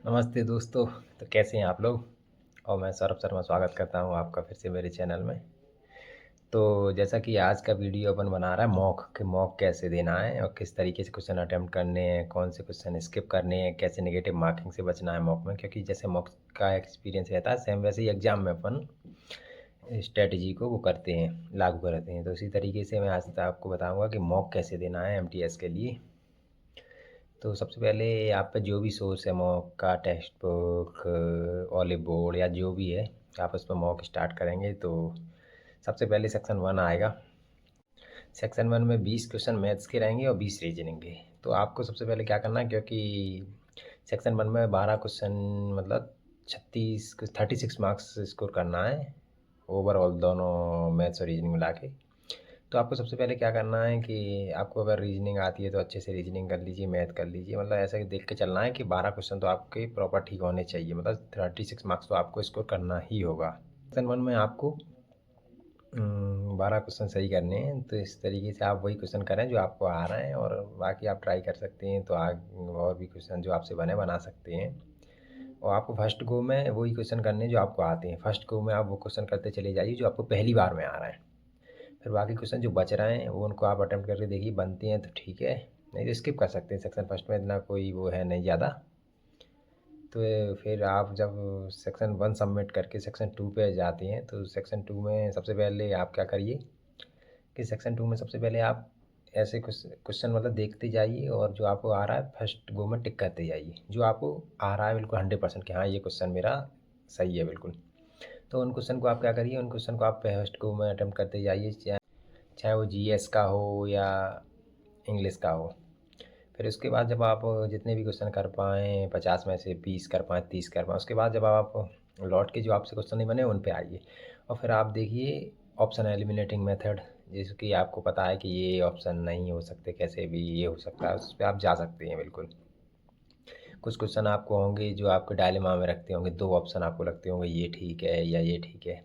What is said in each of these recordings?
नमस्ते दोस्तों। तो कैसे हैं आप लोग? और मैं सौरभ शर्मा स्वागत करता हूं आपका फिर से मेरे चैनल में। तो जैसा कि आज का वीडियो अपन बना रहा है मॉक कि मॉक कैसे देना है और किस तरीके से क्वेश्चन अटेम्प्ट करने हैं, कौन से क्वेश्चन स्किप करने हैं, कैसे नेगेटिव मार्किंग से बचना है मॉक में। क्योंकि जैसे मॉक का एक्सपीरियंस रहता है सेम वैसे ही एग्ज़ाम में अपन स्ट्रेटजी को वो करते हैं, लागू करते हैं। तो इसी तरीके से मैं आज आपको बताऊँगा कि मॉक कैसे देना है एमटीएस के लिए। तो सबसे पहले आप पे जो भी सोर्स है मॉक का, टेक्स्ट बुक, ऑलिव बोर्ड या जो भी है, आप उस पर मॉक स्टार्ट करेंगे। तो सबसे पहले सेक्शन 1 आएगा। सेक्शन 1 में 20 क्वेश्चन मैथ्स के रहेंगे और 20 रीजनिंग के। तो आपको सबसे पहले क्या करना है, क्योंकि सेक्शन 1 में 12 क्वेश्चन मतलब 36 मार्क्स स्कोर करना है ओवरऑल, दोनों मैथ्स और रीजनिंग मिला के। तो आपको सबसे पहले क्या करना है कि आपको अगर रीजनिंग आती है तो अच्छे से रीजनिंग कर लीजिए, मैथ कर लीजिए। मतलब ऐसा कि देख के चलना है कि 12 क्वेश्चन तो आपके प्रॉपर ठीक होने चाहिए, मतलब 36 मार्क्स तो आपको स्कोर करना ही होगा। सेक्शन 1 में आपको 12 क्वेश्चन सही करने हैं। तो इस तरीके से आप वही क्वेश्चन करें जो आपको आ रहे हैं, और बाकी आप ट्राई कर सकते हैं तो और भी क्वेश्चन जो आपसे बना सकते हैं। और आपको फर्स्ट गो में वही क्वेश्चन करने जो आपको आते हैं। फर्स्ट गो में आप वो क्वेश्चन करते चले जाइए जो आपको पहली बार में आ रहा है। फिर बाकी क्वेश्चन जो बच रहे हैं वो उनको आप अटेम्प्ट करके देखिए, बनती हैं तो ठीक है, नहीं तो स्किप कर सकते हैं। सेक्शन फर्स्ट में इतना कोई वो है नहीं ज़्यादा। तो फिर आप जब सेक्शन 1 सबमिट करके सेक्शन 2 पे जाते हैं तो सेक्शन 2 में सबसे पहले आप क्या करिए कि सेक्शन 2 में सबसे पहले आप ऐसे क्वेश्चन मतलब देखते जाइए, और जो आपको आ रहा है फर्स्ट गो में टिक करते जाइए। जो आपको आ रहा है बिल्कुल 100% कि हाँ ये क्वेश्चन मेरा सही है बिल्कुल। तो उन क्वेश्चन को आप क्या करिए, उन क्वेश्चन को आप फर्स्ट गो में अटेम्प्ट करते जाइए, चाहे वो जीएस का हो या इंग्लिश का हो। फिर उसके बाद जब आप जितने भी क्वेश्चन कर पाएँ, 50 में से 20 कर पाएँ, 30 कर पाएँ, उसके बाद जब आप लौट के जो आपसे क्वेश्चन नहीं बने उन पे आइए, और फिर आप देखिए ऑप्शन एलिमिनेटिंग मेथड, जैसे कि आपको पता है कि ये ऑप्शन नहीं हो सकते, कैसे भी ये हो सकता है, उस पे आप जा सकते हैं बिल्कुल। कुछ क्वेश्चन आपको होंगे जो आपको डायलेमा में रखते होंगे, 2 ऑप्शन आपको लगते होंगे ये ठीक है या ये ठीक है।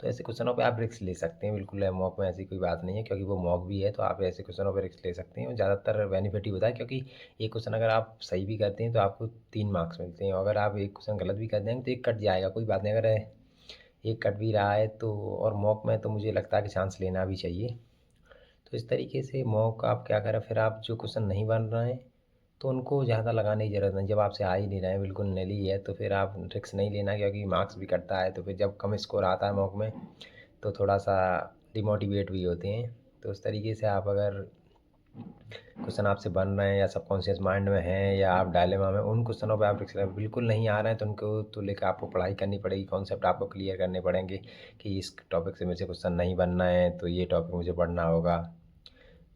तो ऐसे क्वेश्चनों पे आप रिस्क ले सकते हैं बिल्कुल। मॉक में ऐसी कोई बात नहीं है, क्योंकि वो मॉक भी है, तो आप ऐसे क्वेश्चनों पे रिस्क ले सकते हैं और ज़्यादातर बेनिफिट ही होता है। क्योंकि एक क्वेश्चन अगर आप सही भी करते हैं तो आपको 3 मार्क्स मिलते हैं, और अगर आप एक क्वेश्चन गलत भी कर देंगे तो एक कट जाएगा, कोई बात नहीं। अगर एक कट भी रहा है तो, और मॉक में तो मुझे लगता है कि चांस लेना भी चाहिए। तो इस तरीके से मॉक आप क्या करें, फिर आप जो क्वेश्चन नहीं बन रहे हैं तो उनको ज़्यादा लगाने की ज़रूरत नहीं। जब आपसे आ ही नहीं रहे हैं, बिल्कुल नली है, तो फिर आप रिस्क नहीं लेना, क्योंकि मार्क्स भी कटता है। तो फिर जब कम स्कोर आता है मॉक में तो थोड़ा-सा डिमोटिवेट भी होते हैं। तो उस तरीके से आप अगर क्वेश्चन आपसे बन रहे हैं या सबकॉन्शियस माइंड में हैं या आप डायलेमा में, उन क्वेश्चनों पे आप रिस्क बिल्कुल नहीं आ रहे हैं तो उनको तो लेकर आपको पढ़ाई करनी पड़ेगी, कॉन्सेप्ट आपको क्लियर करने पड़ेंगे कि इस टॉपिक से मुझे क्वेश्चन नहीं बनना है तो ये टॉपिक मुझे पढ़ना होगा।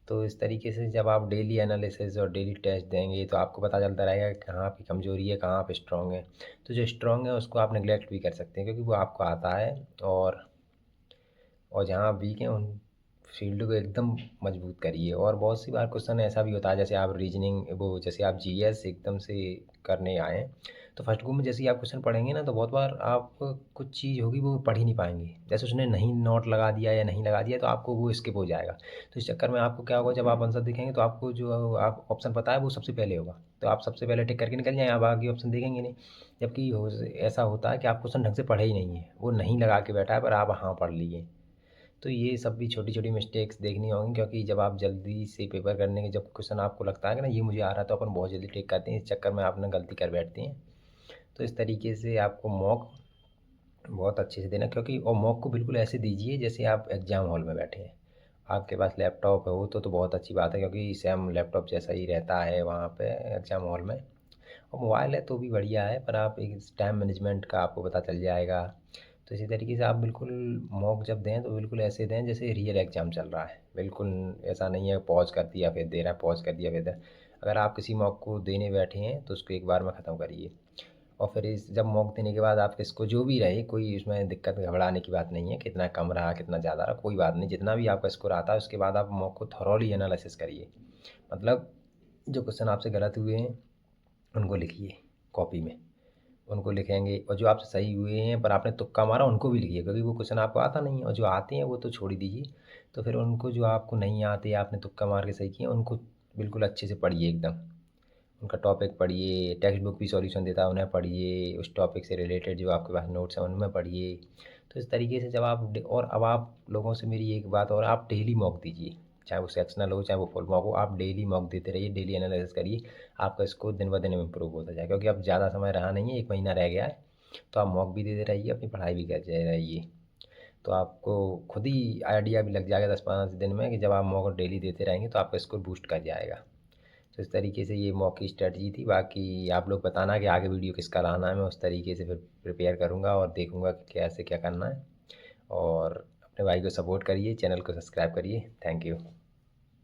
तो इस तरीके से जब आप डेली एनालिसिस और डेली टेस्ट देंगे तो आपको पता चलता रहेगा कि कहाँ आपकी कमज़ोरी है, कहाँ आप स्ट्रॉन्ग हैं। तो जो स्ट्रॉन्ग है उसको आप नेगलेक्ट भी कर सकते हैं, क्योंकि वो आपको आता है। और जहाँ आप वीक हैं उन फील्ड को एकदम मजबूत करिए। और बहुत सी बार क्वेश्चन ऐसा भी होता है, जैसे आप रीजनिंग वो जैसे आप जीएस एकदम से करने आए हैं, तो फर्स्ट गो में जैसे ही आप क्वेश्चन पढ़ेंगे ना तो बहुत बार आप कुछ चीज़ होगी वो पढ़ ही नहीं पाएंगे, जैसे उसने नहीं नोट लगा दिया या नहीं लगा दिया तो आपको वो स्किप हो जाएगा। तो इस चक्कर में आपको क्या होगा, जब आप आंसर देखेंगे तो आपको जो आप ऑप्शन पता है वो सबसे पहले होगा, तो आप सबसे पहले टिक करके निकल जाएँ, आप आगे ऑप्शन देखेंगे नहीं। जबकि ऐसा होता है कि आप क्वेश्चन ढंग से पढ़े ही नहीं है, वो नहीं लगा के बैठा है पर आप हाँ पढ़ लिए। तो ये सब भी छोटी-छोटी मिस्टेक्स देखनी होंगी, क्योंकि जब आप जल्दी से पेपर करने के जब क्वेश्चन आपको लगता है कि ना ये मुझे आ रहा है, तो अपन बहुत जल्दी टिक करते हैं, इस चक्कर में आप ना गलती कर बैठते हैं। तो इस तरीके से आपको मॉक बहुत अच्छे से देना, क्योंकि और मॉक को बिल्कुल ऐसे दीजिए जैसे आप एग्ज़ाम हॉल में बैठे हैं। आपके पास लैपटॉप हो तो बहुत अच्छी बात है, क्योंकि सेम लैपटॉप जैसा ही रहता है वहाँ पे एग्ज़ाम हॉल में। और मोबाइल है तो भी बढ़िया है, पर आप एक टाइम मैनेजमेंट का आपको पता चल जाएगा। तो इसी तरीके से आप बिल्कुल मॉक जब दें तो बिल्कुल ऐसे दें जैसे रियल एग्ज़ाम चल रहा है। बिल्कुल ऐसा नहीं है पॉज़ कर दिया फिर दे रहा है, पॉज़ कर दिया फिर दे। अगर आप किसी मॉक को देने बैठे हैं तो उसको एक बार में ख़त्म करिए। और फिर इस जब मॉक देने के बाद आप इसको जो भी रहे, कोई इसमें दिक्कत घबराने की बात नहीं है, कितना कम रहा कितना ज़्यादा रहा कोई बात नहीं। जितना भी आपका स्कोर आता है उसके बाद आप मॉक को थॉरोली एनालिसिस करिए। मतलब जो क्वेश्चन आपसे गलत हुए हैं उनको लिखिए कॉपी में, उनको लिखेंगे, और जो आपसे सही हुए हैं पर आपने तुक्का मारा उनको भी लिखिए, क्योंकि वो क्वेश्चन आपको आता नहीं है। और जो आते हैं वो तो छोड़ ही दीजिए। तो फिर उनको जो आपको नहीं आते, आपने तुक्का मार के सही किए, उनको बिल्कुल अच्छे से पढ़िए एकदम। उनका टॉपिक पढ़िए, टेक्स्ट बुक भी सॉल्यूशन देता है उन्हें पढ़िए, उस टॉपिक से रिलेटेड जो आपके पास नोट्स हैं उनमें पढ़िए। तो इस तरीके से जब आप और अब आप लोगों से मेरी एक बात और, आप डेली मॉक दीजिए, चाहे वो सेक्शनल हो चाहे वो फुल मॉक हो, आप डेली मॉक देते रहिए, डेली एनालिसिस करिए, आपका स्कोर दिन ब दिन इम्प्रूव होता जाएगा। क्योंकि अब ज़्यादा समय रहा नहीं है, 1 महीना रह गया है, तो आप मॉक भी देते रहिए, अपनी पढ़ाई भी करते रहिए। तो आपको खुद ही आइडिया भी लग जाएगा 10-15 दिन में कि जब आप मॉक डेली देते रहेंगे तो आपका स्कोर बूस्ट कर जाएगा। तो इस तरीके से ये मॉक की स्ट्रेटजी थी। बाकी आप लोग बताना कि आगे वीडियो किसका लाना है, मैं उस तरीके से फिर प्रिपेयर करूँगा और देखूँगा कि कैसे क्या करना है। और अपने भाई को सपोर्ट करिए, चैनल को सब्सक्राइब करिए। Thank you.